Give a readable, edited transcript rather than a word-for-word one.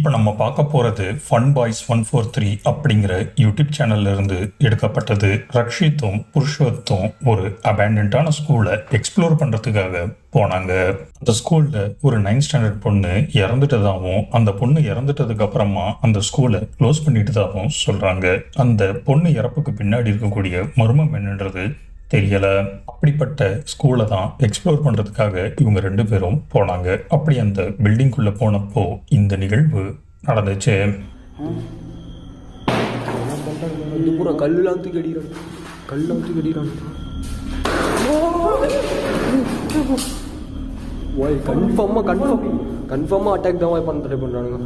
இப்போ நம்ம பார்க்க போகிறது ஃபன் பாய்ஸ் 143 அப்படிங்கிற யூடியூப் சேனல்ல இருந்து எடுக்கப்பட்டது. ரக்ஷித்தும் புருஷோத்தும் ஒரு அபேண்டன்டான ஸ்கூலை எக்ஸ்ப்ளோர் பண்ணுறதுக்காக போனாங்க. அந்த ஸ்கூலில் ஒரு 9th ஸ்டாண்டர்ட் பொண்ணு இறந்துட்டதாகவும் அந்த பொண்ணு இறந்துட்டதுக்கு அப்புறமா அந்த ஸ்கூலை க்ளோஸ் பண்ணிட்டதாகவும் சொல்கிறாங்க. அந்த பொண்ணு இறப்புக்கு பின்னாடி இருக்கக்கூடிய மர்மம் என்னன்றது தெரியல. அப்படிப்பட்ட ஸ்கூலை தான் எக்ஸ்ப்ளோர் பண்றதுக்காக இவங்க 2 பேரும் போனாங்க. அப்படி அந்த பில்டிங்குள்ள போனப்போ இந்த நிகழ்வு நடந்துச்சு. கன்ஃபார்மா அட்டாக் தான் பண்ண ட்ரை பண்றானுங்க.